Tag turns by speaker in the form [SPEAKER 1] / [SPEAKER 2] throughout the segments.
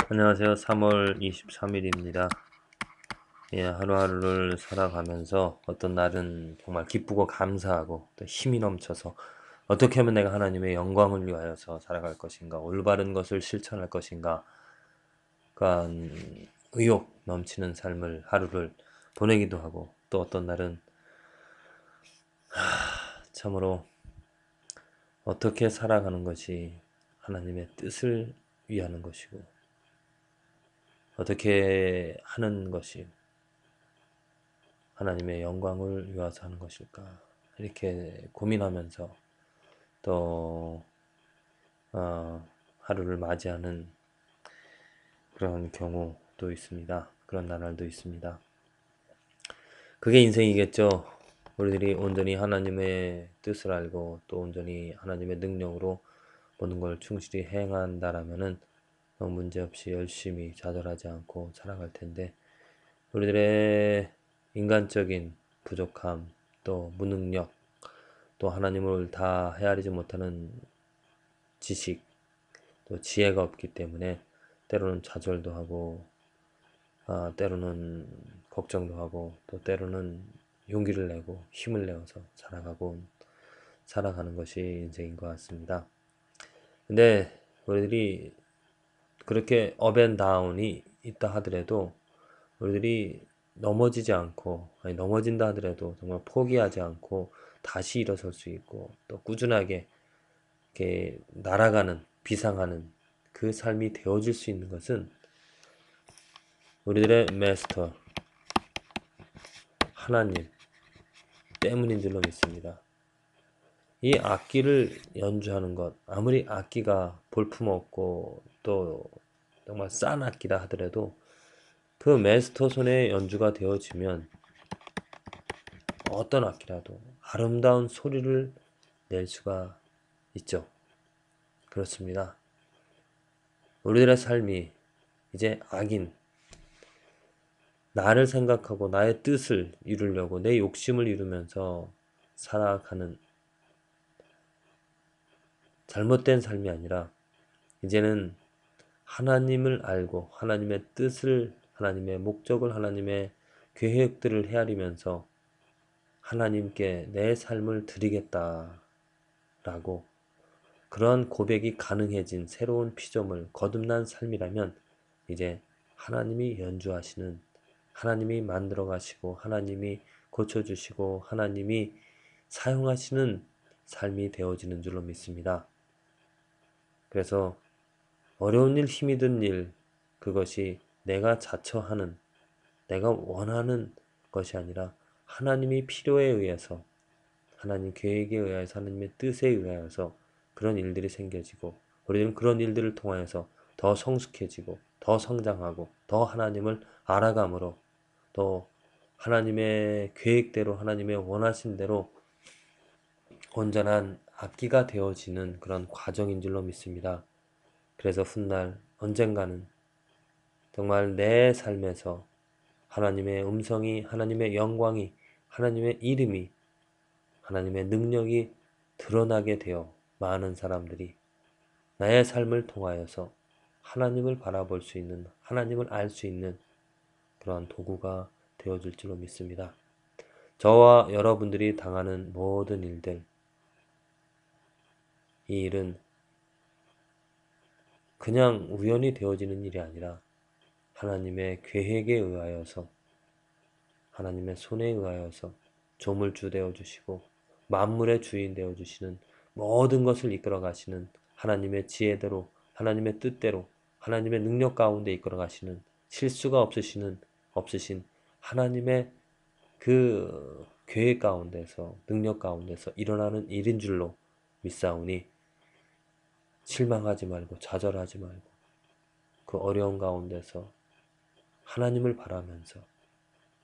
[SPEAKER 1] 안녕하세요. 3월 23일입니다. 예, 하루하루를 살아가면서 어떤 날은 정말 기쁘고 감사하고 또 힘이 넘쳐서 어떻게 하면 내가 하나님의 영광을 위하여서 살아갈 것인가, 올바른 것을 실천할 것인가, 그러니까 의욕 넘치는 삶을 하루를 보내기도 하고, 또 어떤 날은 참으로 어떻게 살아가는 것이 하나님의 뜻을 위하는 것이고, 어떻게 하는 것이 하나님의 영광을 위해서 하는 것일까? 이렇게 고민하면서 또 하루를 맞이하는 그런 경우도 있습니다. 그런 나날도 있습니다. 그게 인생이겠죠. 우리들이 온전히 하나님의 뜻을 알고 또 온전히 하나님의 능력으로 모든 걸 충실히 행한다라면은 문제없이 열심히 좌절하지 않고 살아갈 텐데, 우리들의 인간적인 부족함, 또 무능력, 또 하나님을 다 헤아리지 못하는 지식, 또 지혜가 없기 때문에 때로는 좌절도 하고, 때로는 걱정도 하고, 또 때로는 용기를 내고 힘을 내어서 살아가는 것이 인생인 것 같습니다. 근데 우리들이 그렇게 업앤다운이 있다 하더라도 우리들이 넘어지지 않고, 아니 넘어진다 하더라도 정말 포기하지 않고 다시 일어설 수 있고, 또 꾸준하게 이렇게 날아가는, 비상하는 그 삶이 되어질 수 있는 것은 우리들의 마스터 하나님 때문인 줄로 믿습니다. 이 악기를 연주하는 것, 아무리 악기가 볼품없고 또 정말 싼 악기다 하더라도 그 마스터 손에 연주가 되어지면 어떤 악기라도 아름다운 소리를 낼 수가 있죠. 그렇습니다. 우리들의 삶이 이제 악인, 나를 생각하고 나의 뜻을 이루려고 내 욕심을 이루면서 살아가는 잘못된 삶이 아니라, 이제는 하나님을 알고 하나님의 뜻을, 하나님의 목적을, 하나님의 계획들을 헤아리면서 하나님께 내 삶을 드리겠다라고 그런 고백이 가능해진 새로운 피조물, 거듭난 삶이라면 이제 하나님이 연주하시는, 하나님이 만들어 가시고 하나님이 고쳐주시고 하나님이 사용하시는 삶이 되어지는 줄로 믿습니다. 그래서 어려운 일, 힘이 든 일, 그것이 내가 자처하는, 내가 원하는 것이 아니라 하나님이 필요에 의해서, 하나님 계획에 의해서, 하나님의 뜻에 의하여서 그런 일들이 생겨지고, 우리는 그런 일들을 통하여서 더 성숙해지고 더 성장하고 더 하나님을 알아감으로, 또 하나님의 계획대로, 하나님의 원하신 대로 온전한 악기가 되어지는 그런 과정인 줄로 믿습니다. 그래서 훗날 언젠가는 정말 내 삶에서 하나님의 음성이, 하나님의 영광이, 하나님의 이름이, 하나님의 능력이 드러나게 되어 많은 사람들이 나의 삶을 통하여서 하나님을 바라볼 수 있는, 하나님을 알 수 있는 그러한 도구가 되어줄 줄로 믿습니다. 저와 여러분들이 당하는 모든 일들, 이 일은 그냥 우연히 되어지는 일이 아니라 하나님의 계획에 의하여서, 하나님의 손에 의하여서 조물주 되어 주시고 만물의 주인 되어 주시는, 모든 것을 이끌어 가시는 하나님의 지혜대로, 하나님의 뜻대로, 하나님의 능력 가운데 이끌어 가시는, 실수가 없으신 하나님의 그 계획 가운데서, 능력 가운데서 일어나는 일인 줄로 믿사오니 실망하지 말고 좌절하지 말고 그 어려운 가운데서 하나님을 바라면서,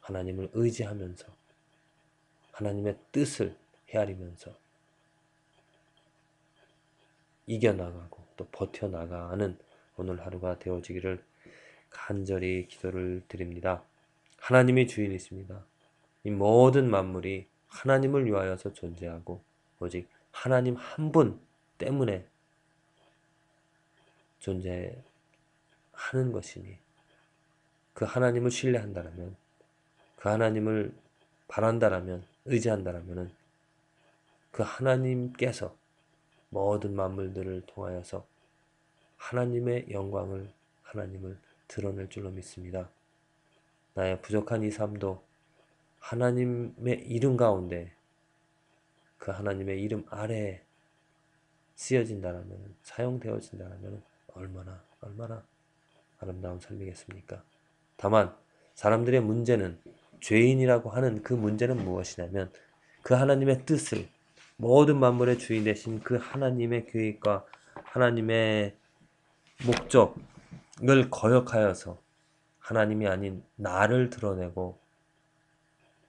[SPEAKER 1] 하나님을 의지하면서, 하나님의 뜻을 헤아리면서 이겨나가고 또 버텨나가는 오늘 하루가 되어지기를 간절히 기도를 드립니다. 하나님이 주인이십니다. 이 모든 만물이 하나님을 위하여서 존재하고 오직 하나님 한 분 때문에 존재하는 하는 것이니 그 하나님을 신뢰한다라면 그 하나님을 바란다라면 의지한다라면은 그 하나님께서 모든 만물들을 통하여서 하나님의 영광을 하나님을 드러낼 줄로 믿습니다. 나의 부족한 이 삶도 하나님의 이름 가운데 그 하나님의 이름 아래에 쓰여진다라면 사용되어진다라면 얼마나 아름다운 삶이겠습니까? 다만 사람들의 문제는 죄인이라고 하는 그 문제는 무엇이냐면 그 하나님의 뜻을 모든 만물의 주인 되신 그 하나님의 계획과 하나님의 목적을 거역하여서 하나님이 아닌 나를 드러내고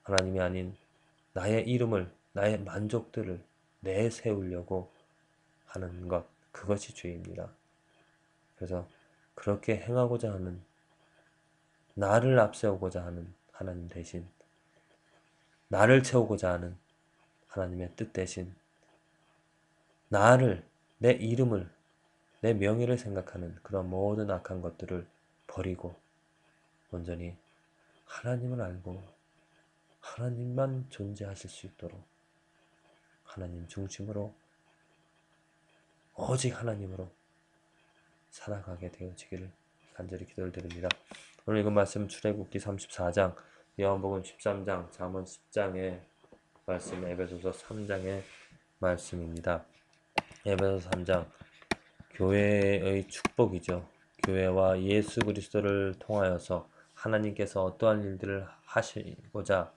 [SPEAKER 1] 하나님이 아닌 나의 이름을 나의 만족들을 내세우려고 하는 것 그것이 죄입니다. 그래서 그렇게 행하고자 하는 나를 앞세우고자 하는 하나님 대신 나를 채우고자 하는 하나님의 뜻 대신 나를 내 이름을 내 명예를 생각하는 그런 모든 악한 것들을 버리고 온전히 하나님을 알고 하나님만 존재하실 수 있도록 하나님 중심으로 오직 하나님으로 살아가게 되어지기를 간절히 기도를 드립니다. 오늘 읽은 말씀 출애굽기 34장, 요한복음 13장, 잠언 10장의 말씀, 에베소서 3장의 말씀입니다. 에베소서 3장, 교회의 축복이죠. 교회와 예수 그리스도를 통하여서 하나님께서 어떠한 일들을 하시고자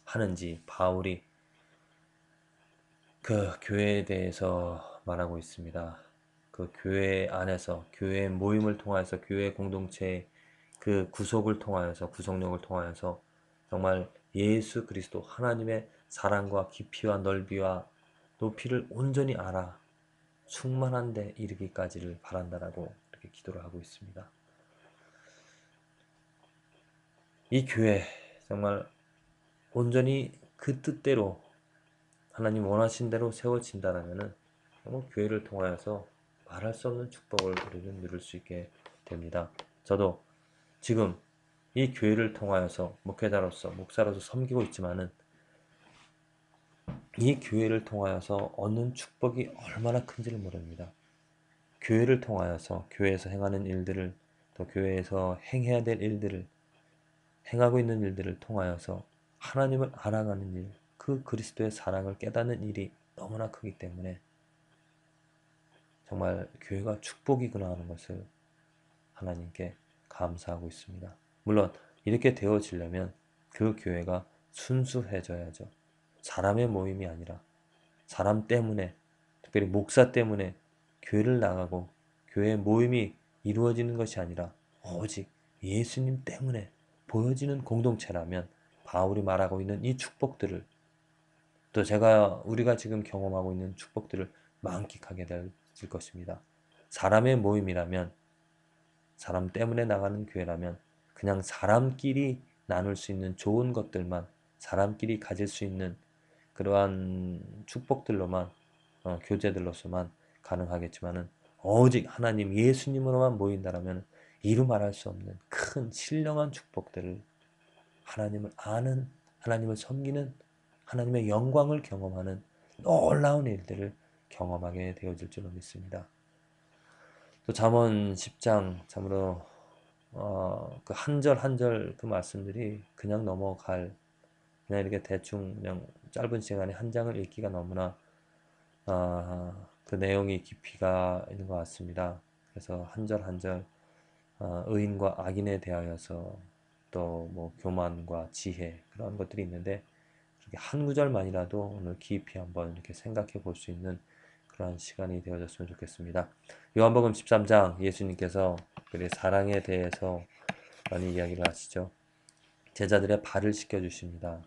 [SPEAKER 1] 하는지 바울이 그 교회에 대해서 말하고 있습니다. 그 교회 안에서 교회 모임을 통하여서 교회 공동체의 그 구속을 통하여서 구속력을 통하여서 정말 예수 그리스도 하나님의 사랑과 깊이와 넓이와 높이를 온전히 알아 충만한 데 이르기까지를 바란다라고 이렇게 기도를 하고 있습니다. 이 교회 정말 온전히 그 뜻대로 하나님 원하신 대로 세워진다라면은 교회를 통하여서 말할 수 없는 축복을 우리는 누릴 수 있게 됩니다. 저도 지금 이 교회를 통하여서 목회자로서 목사로서 섬기고 있지만은 이 교회를 통하여서 얻는 축복이 얼마나 큰지를 모릅니다. 교회를 통하여서 교회에서 행하는 일들을 또 교회에서 행해야 될 일들을 행하고 있는 일들을 통하여서 하나님을 알아가는 일, 그 그리스도의 사랑을 깨닫는 일이 너무나 크기 때문에 정말 교회가 축복이구나 하는 것을 하나님께 감사하고 있습니다. 물론 이렇게 되어지려면 그 교회가 순수해져야죠. 사람의 모임이 아니라 사람 때문에 특별히 목사 때문에 교회를 나가고 교회 모임이 이루어지는 것이 아니라 오직 예수님 때문에 보여지는 공동체라면 바울이 말하고 있는 이 축복들을 또 우리가 지금 경험하고 있는 축복들을 만끽하게 될 것입니다. 사람의 모임이라면 사람 때문에 나가는 교회라면 그냥 사람끼리 나눌 수 있는 좋은 것들만 사람끼리 가질 수 있는 그러한 축복들로만 교제들로서만 가능하겠지만은 오직 하나님 예수님으로만 모인다라면 이루 말할 수 없는 큰 신령한 축복들을 하나님을 아는 하나님을 섬기는 하나님의 영광을 경험하는 놀라운 일들을 경험하게 되어질 줄로 믿습니다. 또 잠언 10장 참으로 그 한 절 한 절 그 말씀들이 그냥 넘어갈 그냥 이렇게 대충 그냥 짧은 시간에 한 장을 읽기가 너무나 그 내용이 깊이가 있는 것 같습니다. 그래서 한 절 한 절 의인과 악인에 대하여서 또 뭐 교만과 지혜 그런 것들이 있는데 이렇게 한 구절만이라도 오늘 깊이 한번 이렇게 생각해 볼 수 있는 그런 시간이 되어졌으면 좋겠습니다. 요한복음 13장 예수님께서 그의 사랑에 대해서 많이 이야기를 하시죠. 제자들의 발을 씻겨 주십니다.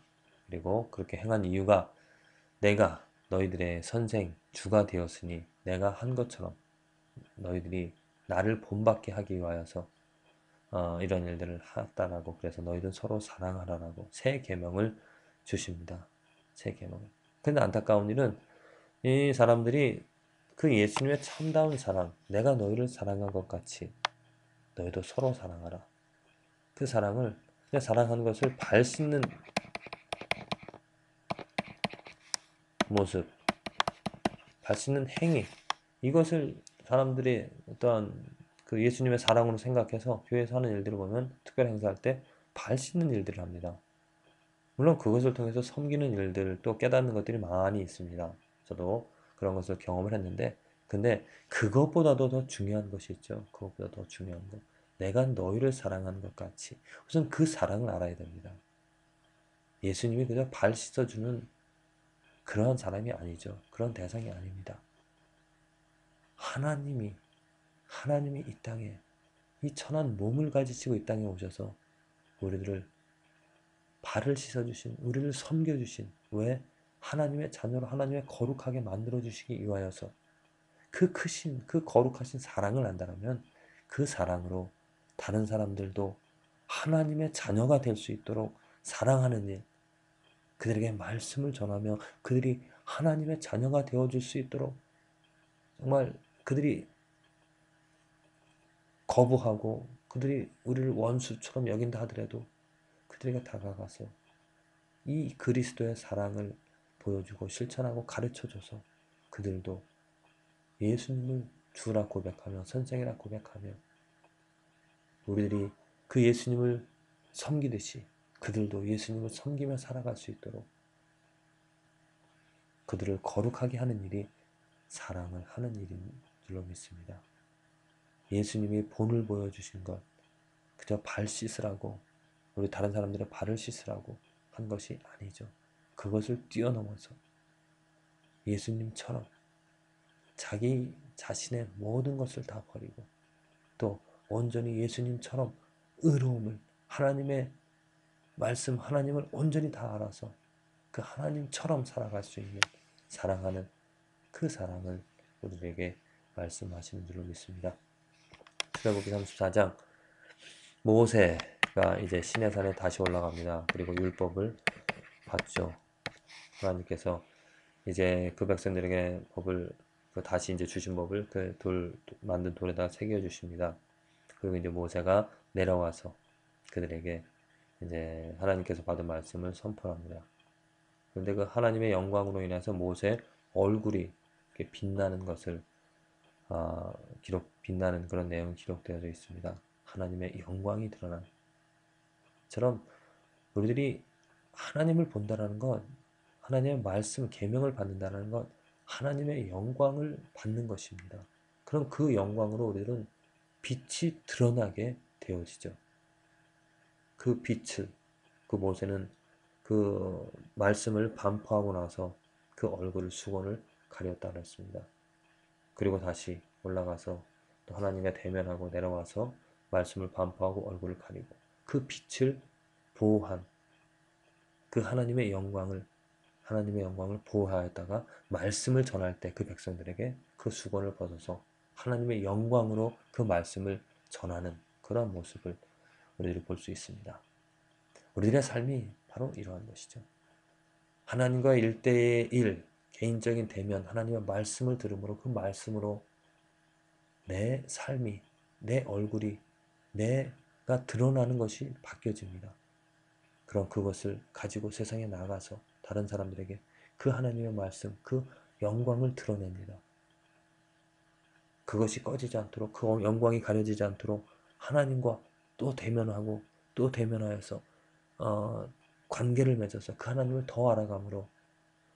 [SPEAKER 1] 그리고 그렇게 행한 이유가 내가 너희들의 선생 주가 되었으니 내가 한 것처럼 너희들이 나를 본받게 하기 위하여서 이런 일들을 했다라고 그래서 너희들 서로 사랑하라라고 새 계명을 주십니다. 새 계명을. 근데 안타까운 일은 이 사람들이 그 예수님의 참다운 사랑, 내가 너희를 사랑한 것 같이 너희도 서로 사랑하라. 그 사랑을, 그냥 사랑하는 것을 발 씻는 모습, 발 씻는 행위, 이것을 사람들이 어떠한 그 예수님의 사랑으로 생각해서 교회에서 하는 일들을 보면 특별 행사할 때 발 씻는 일들을 합니다. 물론 그것을 통해서 섬기는 일들 또 깨닫는 것들이 많이 있습니다. 저도 그런 것을 경험을 했는데, 근데 그것보다도 더 중요한 것이 있죠. 그것보다 더 중요한 것. 내가 너희를 사랑하는 것 같이. 우선 그 사랑을 알아야 됩니다. 예수님이 그저 발 씻어주는 그러한 사람이 아니죠. 그런 대상이 아닙니다. 하나님이, 하나님이 이 땅에 이 천한 몸을 가지시고 이 땅에 오셔서 우리들을 발을 씻어주신, 우리를 섬겨주신, 왜? 하나님의 자녀로 하나님의 거룩하게 만들어주시기 위하여서 그 크신, 그 거룩하신 사랑을 안다면 그 사랑으로 다른 사람들도 하나님의 자녀가 될 수 있도록 사랑하는 일, 그들에게 말씀을 전하며 그들이 하나님의 자녀가 되어줄 수 있도록 정말 그들이 거부하고 그들이 우리를 원수처럼 여긴다 하더라도 그들에게 다가가서 이 그리스도의 사랑을 보여주고 실천하고 가르쳐줘서 그들도 예수님을 주라 고백하며 선생이라 고백하며 우리들이 그 예수님을 섬기듯이 그들도 예수님을 섬기며 살아갈 수 있도록 그들을 거룩하게 하는 일이 사랑을 하는 일인 줄로 믿습니다. 예수님이 본을 보여주신 것 그저 발 씻으라고 우리 다른 사람들의 발을 씻으라고 한 것이 아니죠. 그것을 뛰어넘어서 예수님처럼 자기 자신의 모든 것을 다 버리고 또 온전히 예수님처럼 의로움을 하나님의 말씀 하나님을 온전히 다 알아서 그 하나님처럼 살아갈 수 있는 사랑하는 그 사랑을 우리에게 말씀하시는 줄로 믿습니다. 출애굽기 34장 모세가 이제 시내산에 다시 올라갑니다. 그리고 율법을 받죠. 하나님께서 이제 그 백성들에게 법을 다시 이제 주신 법을 그 만든 돌에다 새겨 주십니다. 그리고 이제 모세가 내려와서 그들에게 이제 하나님께서 받은 말씀을 선포합니다. 그런데 그 하나님의 영광으로 인해서 모세의 얼굴이 이렇게 빛나는 것을 빛나는 그런 내용이 기록되어져 있습니다. 하나님의 영광이 드러난 처럼 우리들이 하나님을 본다라는 것, 하나님의 말씀, 계명을 받는다는 것, 하나님의 영광을 받는 것입니다. 그럼 그 영광으로 우리들은 빛이 드러나게 되어지죠. 그 빛을, 그 모세는 그 말씀을 반포하고 나서 그 얼굴을 수건을 가렸다 그랬습니다. 그리고 다시 올라가서 또 하나님과 대면하고 내려와서 말씀을 반포하고 얼굴을 가리고 그 빛을 보호한 그 하나님의 영광을 보호하였다가 말씀을 전할 때 그 백성들에게 그 수건을 벗어서 하나님의 영광으로 그 말씀을 전하는 그런 모습을 우리들이 볼 수 있습니다. 우리들의 삶이 바로 이러한 것이죠. 하나님과 일대일 개인적인 대면 하나님의 말씀을 들음으로 그 말씀으로 내 삶이 내 얼굴이 내가 드러나는 것이 바뀌어집니다. 그럼 그것을 가지고 세상에 나가서 다른 사람들에게 그 하나님의 말씀, 그 영광을 드러냅니다. 그것이 꺼지지 않도록 그 영광이 가려지지 않도록 하나님과 또 대면하고 또 대면하여서 관계를 맺어서 그 하나님을 더 알아감으로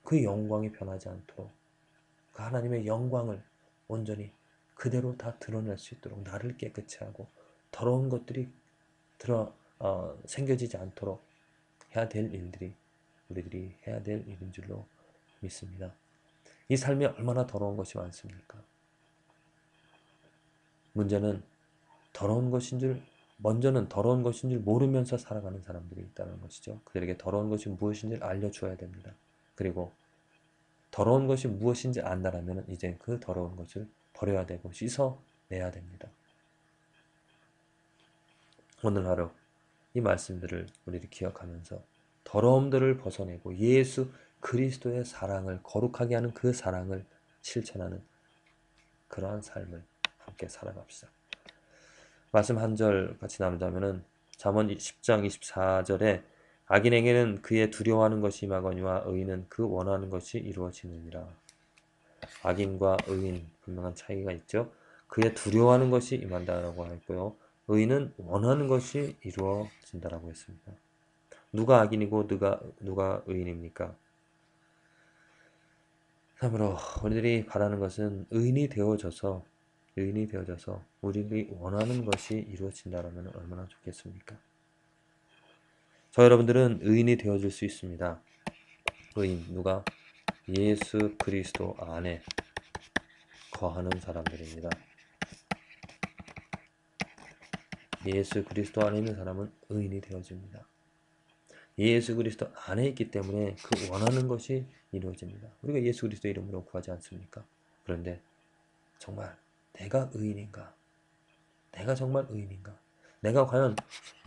[SPEAKER 1] 그 영광이 변하지 않도록 그 하나님의 영광을 온전히 그대로 다 드러낼 수 있도록 나를 깨끗이 하고 더러운 것들이 생겨지지 않도록 해야 될 일들이 우리들이 해야 될 일인 줄로 믿습니다. 이 삶이 얼마나 더러운 것이 많습니까? 문제는 먼저는 더러운 것인 줄 모르면서 살아가는 사람들이 있다는 것이죠. 그들에게 더러운 것이 무엇인지를 알려줘야 됩니다. 그리고 더러운 것이 무엇인지 안다라면 이제 그 더러운 것을 버려야 되고 씻어내야 됩니다. 오늘 하루 이 말씀들을 우리들이 기억하면서 더러움들을 벗어내고 예수 그리스도의 사랑을 거룩하게 하는 그 사랑을 실천하는 그러한 삶을 함께 살아갑시다. 말씀 한 절 같이 나누자면은 잠언 10장 24절에 악인에게는 그의 두려워하는 것이 임하거니와 의인은 그 원하는 것이 이루어지느니라. 악인과 의인 분명한 차이가 있죠. 그의 두려워하는 것이 임한다라고 했고요. 의인은 원하는 것이 이루어진다라고 했습니다. 누가 악인이고 누가 의인입니까? 참으로 우리들이 바라는 것은 의인이 되어져서 우리들이 원하는 것이 이루어진다라면 얼마나 좋겠습니까? 저 여러분들은 의인이 되어질 수 있습니다. 의인 누가? 예수 그리스도 안에 거하는 사람들입니다. 예수 그리스도 안에 있는 사람은 의인이 되어집니다. 예수 그리스도 안에 있기 때문에 그 원하는 것이 이루어집니다. 우리가 예수 그리스도 이름으로 구하지 않습니까? 그런데 정말 내가 의인인가? 내가 정말 의인인가? 내가 과연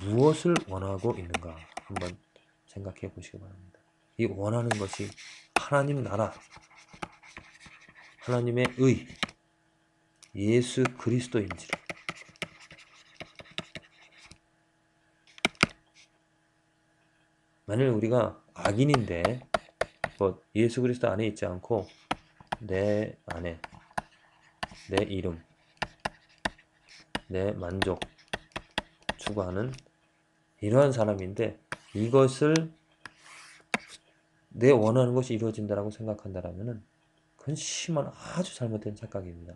[SPEAKER 1] 무엇을 원하고 있는가? 한번 생각해 보시기 바랍니다. 이 원하는 것이 하나님 나라, 하나님의 의, 예수 그리스도인지를 만일 우리가 악인인데 뭐 예수 그리스도 안에 있지 않고 내 안에 내 이름, 내 만족 추구하는 이러한 사람인데 이것을 내 원하는 것이 이루어진다라고 생각한다라면은 그건 심한 아주 잘못된 착각입니다.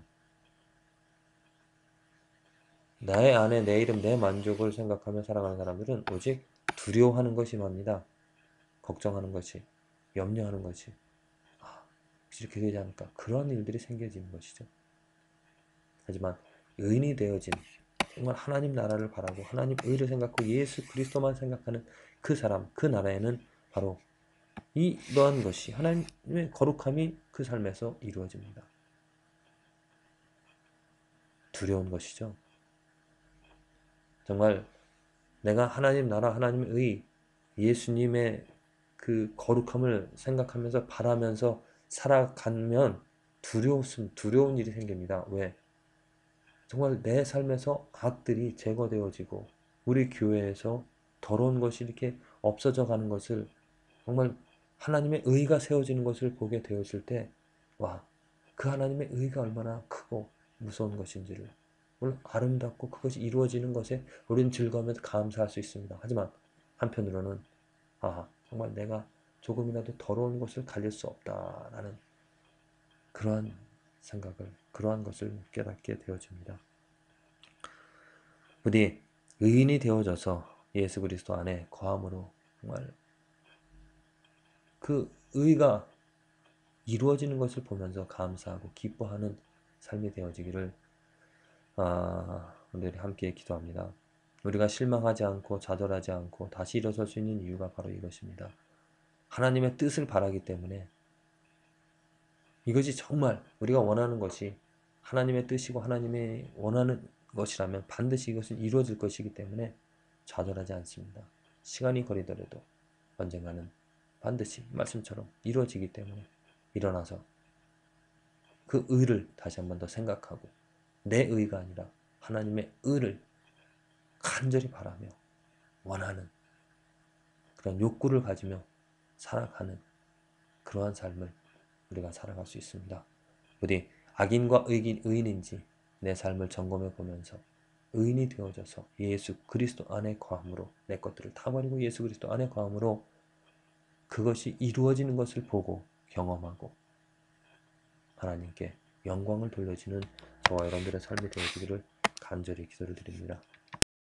[SPEAKER 1] 나의 안에 내 이름, 내 만족을 생각하며 살아가는 사람들은 오직 두려워하는 것이 맙니다. 걱정하는 것이, 염려하는 것이 혹시 이렇게 되지 않을까? 그런 일들이 생겨지는 것이죠. 하지만 의인이 되어진 정말 하나님 나라를 바라고 하나님 의를 생각하고 예수 그리스도만 생각하는 그 사람, 그 나라에는 바로 이러한 것이 하나님의 거룩함이 그 삶에서 이루어집니다. 두려운 것이죠. 정말 내가 하나님 나라, 하나님의 의, 예수님의 그 거룩함을 생각하면서 바라면서 살아가면 두려운 일이 생깁니다. 왜? 정말 내 삶에서 악들이 제거되어지고 우리 교회에서 더러운 것이 이렇게 없어져 가는 것을 정말 하나님의 의가 세워지는 것을 보게 되었을 때, 와, 그 하나님의 의가 얼마나 크고 무서운 것인지를 물론 아름답고 그것이 이루어지는 것에 우리는 즐거우면서 감사할 수 있습니다. 하지만 한편으로는 정말 내가 조금이라도 더러운 것을 가릴 수 없다라는 그러한 생각을, 그러한 것을 깨닫게 되어집니다. 부디 의인이 되어져서 예수 그리스도 안에 거함으로 정말 그 의가 이루어지는 것을 보면서 감사하고 기뻐하는 삶이 되어지기를 오늘 함께 기도합니다. 우리가 실망하지 않고 좌절하지 않고 다시 일어설 수 있는 이유가 바로 이것입니다. 하나님의 뜻을 바라기 때문에 이것이 정말 우리가 원하는 것이 하나님의 뜻이고 하나님의 원하는 것이라면 반드시 이것은 이루어질 것이기 때문에 좌절하지 않습니다. 시간이 걸리더라도 언젠가는 반드시 말씀처럼 이루어지기 때문에 일어나서 그 의를 다시 한 번 더 생각하고 내 의가 아니라 하나님의 의를 간절히 바라며 원하는 그런 욕구를 가지며 살아가는 그러한 삶을 우리가 살아갈 수 있습니다. 부디 악인과 의인인지 내 삶을 점검해 보면서 의인이 되어져서 예수 그리스도 안에 거함으로 내 것들을 다 버리고 예수 그리스도 안에 거함으로 그것이 이루어지는 것을 보고 경험하고 하나님께 영광을 돌려주는 저와 여러분들의 삶이 되어지기를 간절히 기도를 드립니다.